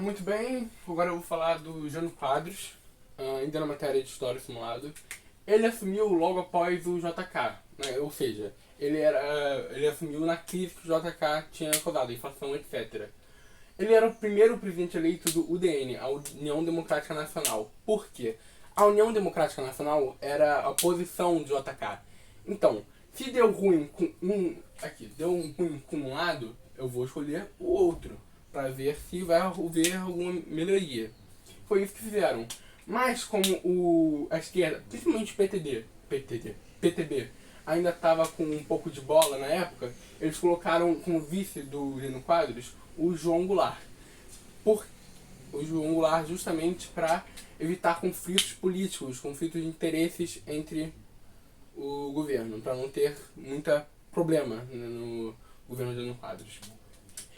Muito bem, agora eu vou falar do Jânio Quadros, ainda na matéria de História Simulado. Ele assumiu logo após o JK, né? Ou seja, ele assumiu na crise que o JK tinha causado, inflação, etc. Ele era o primeiro presidente eleito do UDN, a União Democrática Nacional. Por quê? A União Democrática Nacional era a oposição do JK. Então, se deu ruim com deu ruim com um lado, eu vou escolher o outro para ver se vai haver alguma melhoria. Foi isso que fizeram. Mas como a esquerda, principalmente o PTB, ainda estava com um pouco de bola na época, eles colocaram como vice do Jânio Quadros o João Goulart. O João Goulart justamente para evitar conflitos políticos, conflitos de interesses entre o governo, para não ter muita problema no governo de Jânio Quadros.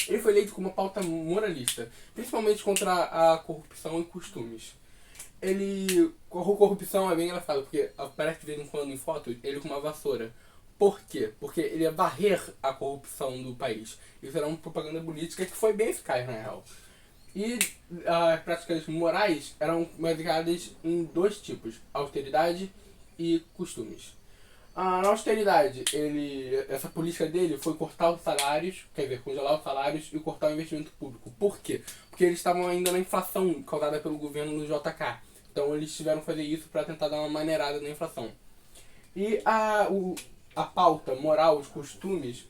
Ele foi eleito com uma pauta moralista, principalmente contra a corrupção e costumes. A corrupção é bem engraçado, porque aparece de vez em quando em fotos ele com uma vassoura. Por quê? Porque ele ia varrer a corrupção do país. Isso era uma propaganda política que foi bem eficaz, na real. E as práticas morais eram baseadas em dois tipos: austeridade e costumes. Na austeridade, essa política dele foi cortar os salários, quer dizer, congelar os salários e cortar o investimento público. Por quê? Porque eles estavam ainda na inflação causada pelo governo do JK. Então eles tiveram que fazer isso para tentar dar uma maneirada na inflação. E a pauta moral, os costumes,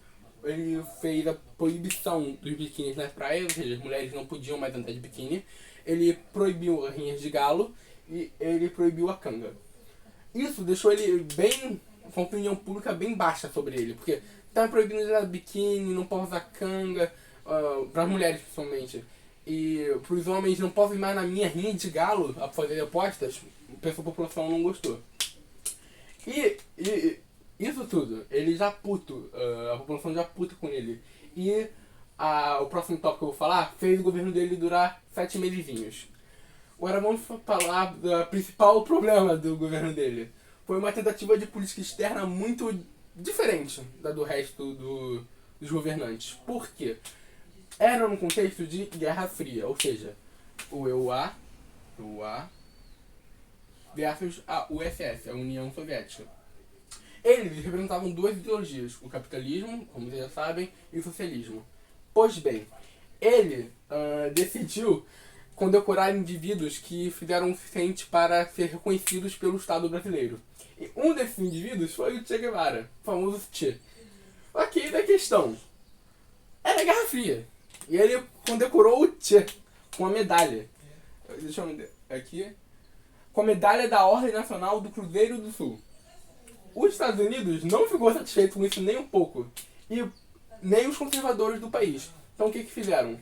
ele fez a proibição dos biquínis nas praias, ou seja, as mulheres não podiam mais andar de biquíni. Ele proibiu as rinhas de galo e ele proibiu a canga. Isso deixou ele bem, com a opinião pública bem baixa sobre ele, porque tá proibindo de usar biquíni, não pode usar canga, para as mulheres principalmente. E para os homens não podem ir mais na minha rinha de galo a fazer apostas, a população não gostou. E isso tudo, ele já puto, a população já puta com ele. E o próximo tópico que eu vou falar fez o governo dele durar 7 mesezinhos. Agora vamos falar do principal problema do governo dele. Foi uma tentativa de política externa muito diferente da do resto dos governantes. Por quê? Era num contexto de Guerra Fria, ou seja, o EUA versus a USS, a União Soviética. Eles representavam duas ideologias, o capitalismo, como vocês já sabem, e o socialismo. Pois bem, ele decidiu condecorar indivíduos que fizeram o suficiente para ser reconhecidos pelo Estado brasileiro. E um desses indivíduos foi o Che Guevara, o famoso Che. Ok, da questão. Era Guerra Fria. E ele condecorou o Che com a medalha. Deixa eu ver aqui. Com a medalha da Ordem Nacional do Cruzeiro do Sul. Os Estados Unidos não ficou satisfeito com isso nem um pouco. E nem os conservadores do país. Então o que fizeram?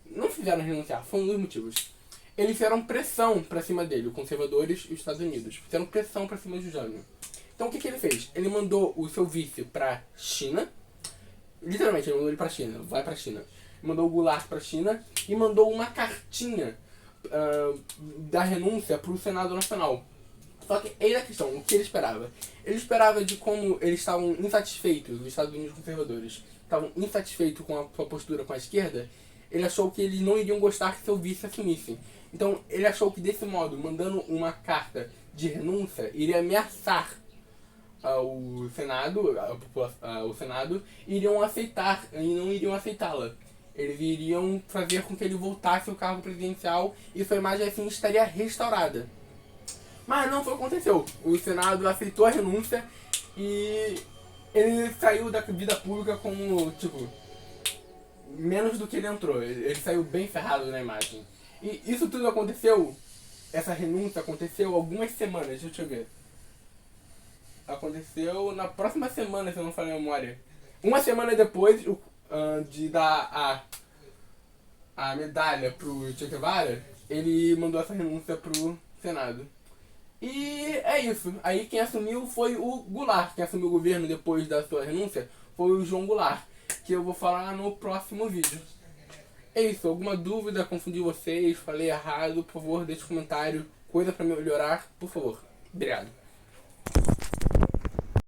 Não fizeram renunciar, foram dois motivos. Eles fizeram pressão pra cima dele, os conservadores e os Estados Unidos. Fizeram pressão pra cima do Jânio. Então o que ele fez? Ele mandou o seu vice pra China. Literalmente, ele mandou ele pra China, vai pra China. Mandou o Goulart pra China e mandou uma cartinha da renúncia pro Senado Nacional. Só que eis a questão, o que ele esperava? Ele esperava de como eles estavam insatisfeitos, os Estados Unidos conservadores estavam insatisfeitos com a sua postura com a esquerda. Ele achou que eles não iriam gostar que seu vice assumisse. Então ele achou que desse modo, mandando uma carta de renúncia, iria ameaçar o Senado, iriam aceitar e não iriam aceitá-la. Eles iriam fazer com que ele voltasse ao cargo presidencial e sua imagem assim estaria restaurada. Mas não foi o que aconteceu. O Senado aceitou a renúncia e ele saiu da vida pública como, menos do que ele entrou. Ele saiu bem ferrado na imagem. E isso tudo aconteceu, essa renúncia aconteceu algumas semanas, deixa eu ver. Aconteceu na próxima semana, se eu não falei a memória. Uma semana depois de dar a medalha pro Che Guevara, ele mandou essa renúncia pro Senado. E é isso. Aí quem assumiu foi o Goulart. Quem assumiu o governo depois da sua renúncia foi o João Goulart, que eu vou falar no próximo vídeo. É isso. Alguma dúvida? Confundi vocês? Falei errado? Por favor, deixe um comentário. Coisa pra melhorar, por favor. Obrigado.